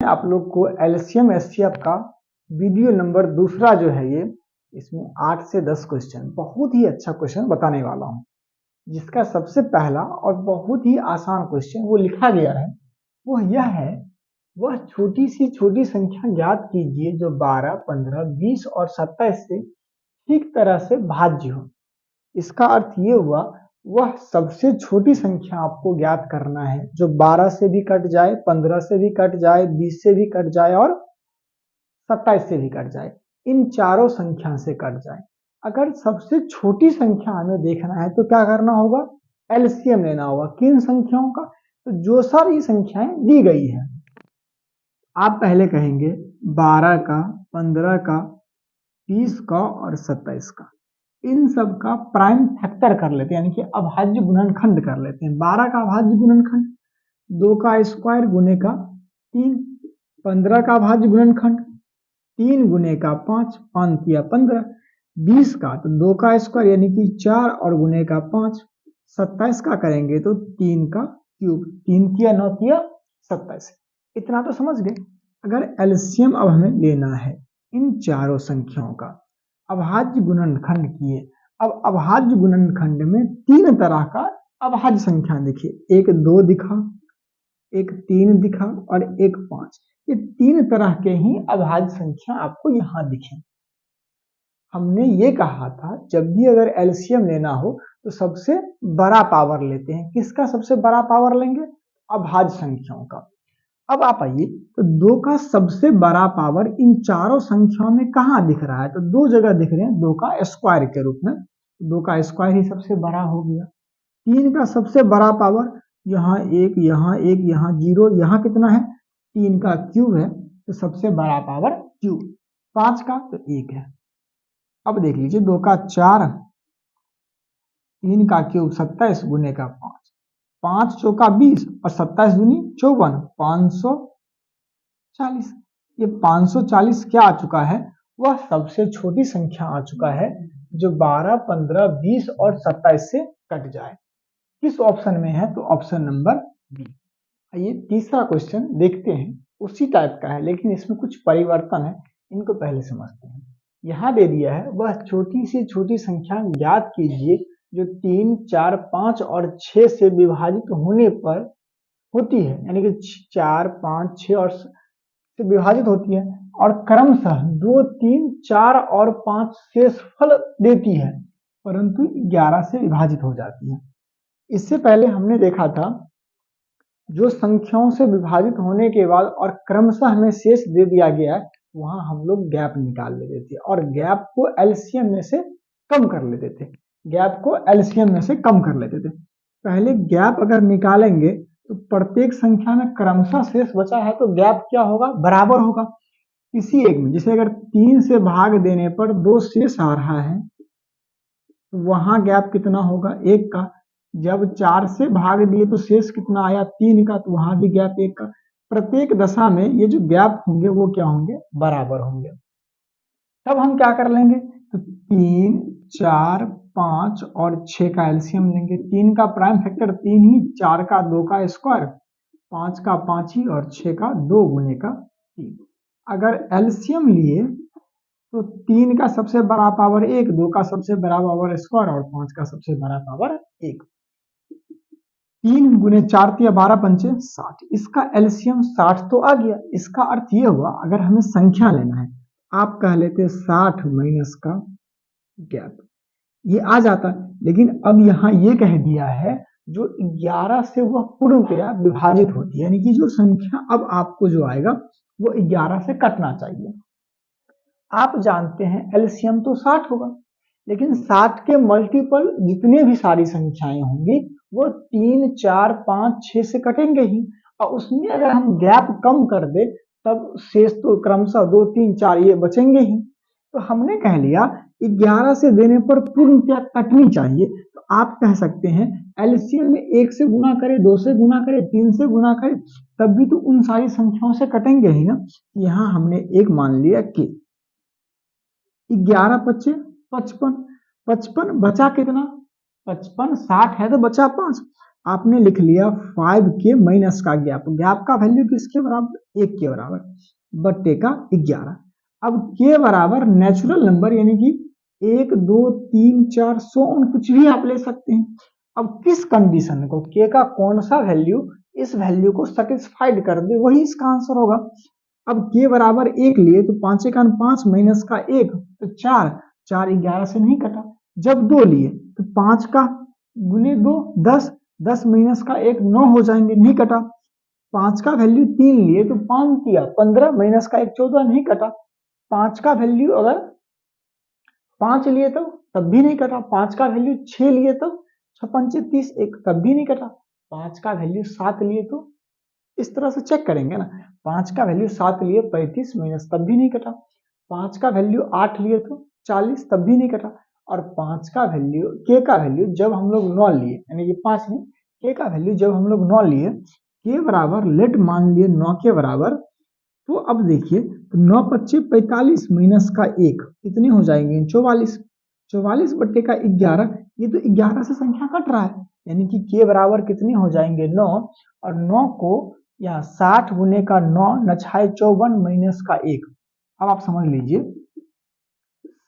आप लोग को एलसीएम एचसीएफ का वीडियो नंबर दूसरा जो है ये, इसमें 8 से 10 क्वेश्चन, बहुत ही अच्छा क्वेश्चन बताने वाला हूं, जिसका सबसे पहला और बहुत ही आसान क्वेश्चन वो लिखा गया है, वो यह है, वह छोटी सी छोटी संख्या ज्ञात कीजिए जो 12, 15, 20 और 27 से ठीक तरह से भाज्य हो। इसका अर्थ ये हुआ, वह सबसे छोटी संख्या आपको ज्ञात करना है जो 12 से भी कट जाए, 15 से भी कट जाए, 20 से भी कट जाए और 27 से भी कट जाए, इन चारों संख्या से कट जाए। अगर सबसे छोटी संख्या हमें देखना है तो क्या करना होगा, एलसीएम लेना होगा। किन संख्याओं का, तो जो सारी संख्याएं दी गई है, आप पहले कहेंगे 12 का, 15 का, 20 का और 27 का, इन सब का प्राइम फैक्टर कर लेते हैं, यानी कि अभाज्य गुणनखंड कर लेते हैं। 12 का अभाज्य गुणनखंड 2 का स्क्वायर गुने का 3, 15 का अभाज्य गुणनखंड 3 गुने का 5, 5 तिया 15, 20 का तो 2 का स्क्वायर यानी कि 4 और गुने का 5, 27 का करेंगे तो 3 का क्यूब, 3 तिया 9 तिया 27। इतना तो समझ गए। अगर एलसीएम अब हमें लेना है इन चारों संख्याओं का, अभाज्य गुणनखंड किए। अब अभाज्य गुणनखंड में 3 तरह का अभाज्य संख्या देखिए, एक 2 दिखा, एक 3 दिखा और एक 5। ये 3 तरह के ही अभाज्य संख्या आपको यहाँ दिखे। हमने ये कहा था जब भी अगर एलसीएम लेना हो तो सबसे बड़ा पावर लेते हैं। किसका सबसे बड़ा पावर लेंगे, अभाज्य संख्याओं का। अब आप आइए, तो 2 का सबसे बड़ा पावर इन चारों संख्याओं में कहाँ दिख रहा है, तो 2 जगह दिख रहे हैं, 2 का स्क्वायर के रूप में। 2 का स्क्वायर ही सबसे बड़ा हो गया। 3 का सबसे बड़ा पावर यहाँ 1, यहाँ 1, यहाँ 0, यहाँ कितना है 3 का क्यूब है, तो सबसे बड़ा पावर क्यूब। 5 का तो 1 है। अब देख लीजिए 2 का 4, 3 का क्यूब 27 गुने का 5, 5 चौका 20 और 27 दूनी 54, 540। ये 540 क्या आ चुका है, वह सबसे छोटी संख्या आ चुका है जो 12, 15, 20 और 27 से कट जाए। किस ऑप्शन में है, तो ऑप्शन नंबर बी। आइए तीसरा क्वेश्चन देखते हैं, उसी टाइप का है लेकिन इसमें कुछ परिवर्तन है, इनको पहले समझते हैं। यहाँ दे दिया है, वह छोटी से छोटी संख्या ज्ञात कीजिए जो 3, 4, 5 और 6 से विभाजित होने पर होती है, यानी कि 4, 5, 6 और से विभाजित होती है और क्रमशः 2, 3, 4 और 5 शेषफल देती है, परंतु 11 से विभाजित हो जाती है। इससे पहले हमने देखा था, जो संख्याओं से विभाजित होने के बाद और क्रमशः हमें शेष दे दिया गया है, वहां हम लोग गैप निकाल लेते थे और गैप को एलसीएम में से कम कर लेते थे। गैप को एलसीएम में से कम कर लेते थे। पहले गैप अगर निकालेंगे तो प्रत्येक संख्या में क्रमशः शेष बचा है तो गैप क्या होगा, बराबर होगा किसी एक में। जैसे अगर 3 से भाग देने पर 2 शेष आ रहा है तो वहां गैप कितना होगा, 1 का। जब 4 से भाग दिए तो शेष कितना आया, 3 का, तो वहां भी गैप 1 का। प्रत्येक दशा में ये जो गैप होंगे वो क्या होंगे, बराबर होंगे। तब हम क्या कर लेंगे, तो 3, 4, 5 और 6 का एलसीएम लेंगे। 3 का प्राइम फैक्टर 3 ही, 4 का 2 का स्क्वायर, 5 का 5 ही और 6 का 2 गुने का 3। अगर एलसीएम लिए तो 3 का सबसे बड़ा पावर 1, 2 का सबसे बड़ा पावर स्क्वायर और 5 का सबसे बड़ा पावर 1। 3 गुने 4 तिया 12 पंचे 60, इसका एलसीएम 60 तो आ गया। इसका अर्थ ये हुआ, अगर हमें संख्या लेना है, आप कह लेते 60 माइनस का गैप, ये आ जाता। लेकिन अब यहाँ ये कह दिया है, जो 11 से वह पूर्णतया विभाजित होती है, यानी कि जो संख्या अब आपको जो आएगा वो 11 से कटना चाहिए। आप जानते हैं एलसीएम तो 60 होगा, लेकिन 60 के मल्टीपल जितने भी सारी संख्याएं होंगी वो 3, 4, 5, 6 से कटेंगे ही, और उसमें अगर हम गैप कम कर दे तब शेष तो क्रमशः 2, 3, 4 ये बचेंगे ही। तो हमने कह लिया 11 से देने पर पूर्णतया कटनी चाहिए, तो आप कह सकते हैं एलसीएम में 1 से गुना करे, 2 से गुना करे, 3 से गुना करे, तब भी तो उन सारी संख्याओं से कटेंगे ही ना। यहाँ हमने एक मान लिया कि 11 पच्चे 55, 55 बचा कितना, 55, 60 है तो बचा 5, आपने लिख लिया 5 के माइनस का गैप, गैप का वैल्यू किसके बराबर, 1 के बराबर, बट्टे का 11। अब के बराबर नेचुरल नंबर यानी कि 1 2 3 4 100 कुछ भी आप ले सकते हैं। अब किस कंडीशन को, के का कौन सा वैल्यू इस वैल्यू को सेटिस्फाइड कर दे, वही इसका आंसर होगा। अब के बराबर 1 लिए तो 5 का 5 माइनस का 1 तो 4, 4 11 से नहीं कटा। जब 2 लिए तो 5 का गुने 2 10, 10 माइनस का 1 9 हो जाएंगे, नहीं कटा। 5 का वैल्यू 3 लिए तो 5 दिया 15 माइनस का 1 14, नहीं कटा। 5 का वैल्यू अगर 5 लिए तो तब भी नहीं कटा। 5 का वैल्यू 6 लिए तो 6 5 30 1, तब भी नहीं कटा। 5 का वैल्यू 7 लिए तो इस तरह से चेक करेंगे ना, 5 का वैल्यू 7 लिए 35 माइनस, तब भी नहीं कटा। 5 का वैल्यू 8 लिए तो 40, तब भी नहीं कटा। और 5 का वैल्यू, के का वैल्यू जब हम लोग 9 लिए, यानी कि 5 नहीं, के का वैल्यू जब हम लोग 9 लिए, के बराबर लेट मान लिए 9 के बराबर, तो अब देखिए तो 9 25 45 माइनस का 1 कितने हो जाएंगे, 44। 44 बट्टे का 11, ये तो 11 से संख्या कट रहा है, यानी कि के बराबर कितने हो जाएंगे 9, और 9 को यहाँ 60 गुने का 9 नछाए 54 माइनस का 1। अब आप समझ लीजिए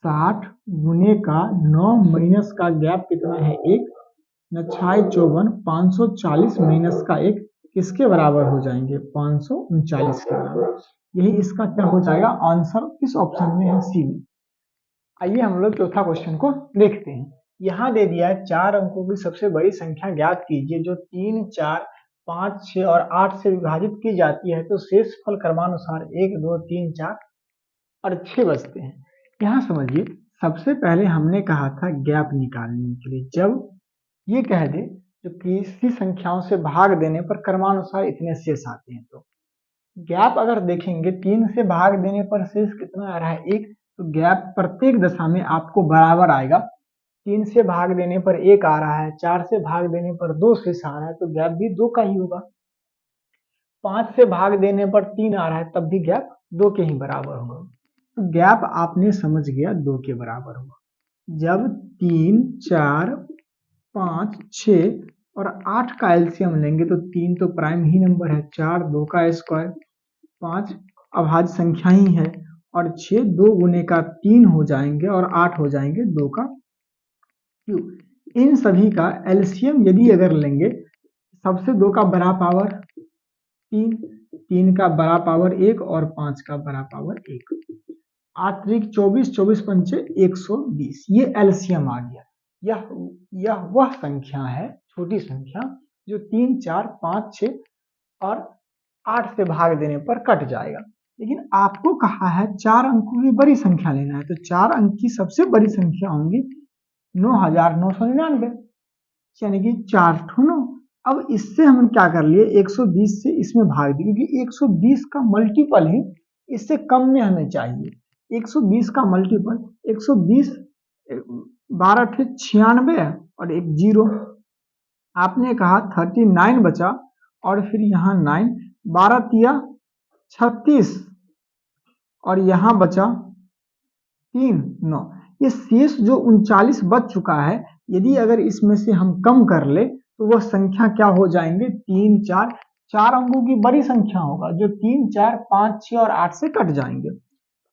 60 गुने का 9 माइनस का गैप कितना है 1, नछाए 54 540 माइनस का 1 किसके बराबर हो जाएंगे, 539 के बराबर। यही इसका क्या हो जाएगा आंसर, किस ऑप्शन में है, सी में। आइए हम लोग चौथा क्वेश्चन को देखते हैं। यहाँ दे दिया है 4 अंकों की सबसे बड़ी संख्या ज्ञात कीजिए जो 3 4 5 6 और 8 से विभाजित की जाती है तो शेष फल क्रमानुसार 1 2 3 4 और 6 बचते हैं। यहाँ समझिए सबसे पहले हमने कहा था गैप निकालने के लिए, जब ये कह दे जो किसी संख्याओं से भाग देने पर क्रमानुसार इतने शेष आते हैं, तो गैप अगर देखेंगे 3 से भाग देने पर शेष कितना आ रहा है 1, तो गैप प्रत्येक दशा में आपको बराबर आएगा। 3 से भाग देने पर 1 आ रहा है, 4 से भाग देने पर 2 शेष आ रहा है तो गैप भी 2 का ही होगा। 5 से भाग देने पर 3 आ रहा है तब भी गैप 2 के ही बराबर होगा। तो गैप आपने समझ गया 2 के बराबर होगा। जब 3 4 5 6 और 8 का एलसीएम लेंगे तो 3 तो प्राइम ही नंबर है, 4 2 का स्क्वायर, 5 अभाज्य संख्या ही है, और 6 2 गुने का 3 हो जाएंगे और 8 हो जाएंगे 2 का क्यूब। इन सभी का एलसीएम यदि अगर लेंगे, सबसे 2 का बड़ा पावर 3, 3 का बड़ा पावर 1 और 5 का बड़ा पावर 1, 8 24 24 पंचे 120, ये एलसीएम आ गया। यह वह संख्या है, छोटी संख्या, जो 3 4 5 6 और 8 से भाग देने पर कट जाएगा। लेकिन आपको कहा है 4 अंकों की बड़ी संख्या लेना है, तो 4 अंक की सबसे बड़ी संख्या होंगी 9999, यानी कि 4 9। अब इससे हम क्या कर लिए, 120 से इसमें भाग दिए, क्योंकि 120 का मल्टीपल ही इससे कम में हमें चाहिए। 120 का मल्टीपल 120, 12 थे 96 और एक 0। आपने कहा 39 बचा और फिर यहाँ 9, 12 तिया 36 और यहाँ बचा 3 9। ये शेष जो 39 बच चुका है, यदि अगर इसमें से हम कम कर ले तो वह संख्या क्या हो जाएंगे, 3 4, 4 अंकों की बड़ी संख्या होगा जो 3 4 5 6 और 8 से कट जाएंगे।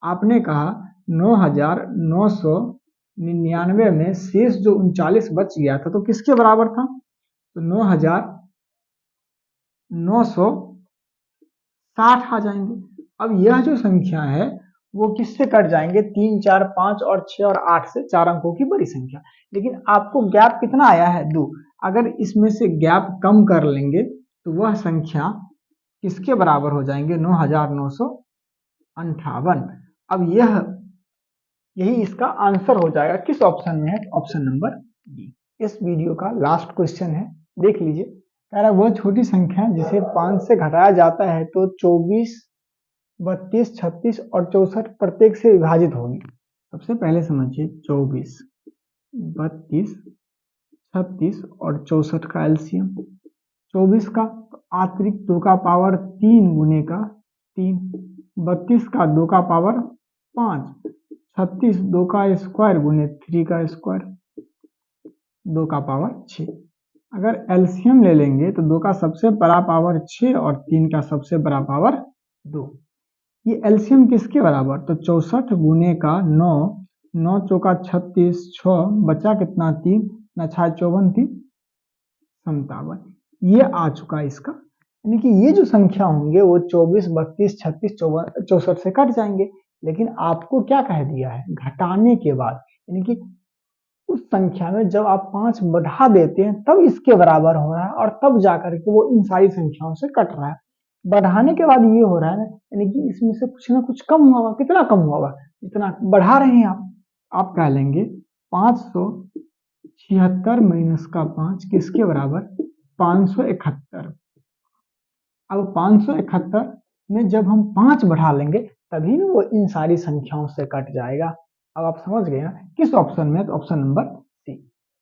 आपने कहा 9999 में शेष जो 39 बच गया था तो किसके बराबर था, तो 9960 आ जाएंगे। अब यह जो संख्या है वो किससे कट जाएंगे, 3 4 5 और 6 और 8 से, 4 अंकों की बड़ी संख्या। लेकिन आपको गैप कितना आया है 2, अगर इसमें से गैप कम कर लेंगे तो वह संख्या किसके बराबर हो जाएंगे, 9958। अब यही इसका आंसर हो जाएगा, किस ऑप्शन में है, ऑप्शन नंबर डी। इस वीडियो का लास्ट क्वेश्चन है, देख लीजिए। कह रहा वह छोटी संख्या जिसे 5 से घटाया जाता है तो 24 32 36 और 64 प्रत्येक से विभाजित होगी। सबसे पहले समझिए 24 32 36 और 64 का एलसीएम। 24 का अतिरिक्त 2 का पावर 3 गुने का 3, 32 का 2 का पावर 5, 36 2 का स्क्वायर गुने 3 का स्क्वायर, 2 का पावर 6। अगर एलसीएम ले लेंगे तो 2 का सबसे बड़ा पावर 6 और 3 का सबसे बड़ा पावर 2। ये एलसीएम किसके बराबर, तो 64 गुने का 9, 9 चौका 36, 6 बचा कितना 3, ना 6 54 3 57, ये आ चुका है इसका। यानी कि ये जो संख्या होंगे वो 24, 32, 36, 64 से कट जाएंगे। लेकिन आपको क्या कह दिया है, घटाने के बाद, यानी कि उस संख्या में जब आप 5 बढ़ा देते हैं तब इसके बराबर हो रहा है और तब जाकर के वो इन सारी संख्याओं से कट रहा है। बढ़ाने के बाद ये हो रहा है ना, यानी कि इसमें से कुछ ना कुछ कम हुआ। कितना कम हुआ, जितना बढ़ा रहे हैं आप कह लेंगे 576 माइनस का 5 किसके बराबर, 571। अब 571 में जब हम 5 बढ़ा लेंगे तभी वो इन सारी संख्याओं से कट जाएगा। अब आप समझ गए ना किस ऑप्शन में, तो ऑप्शन नंबर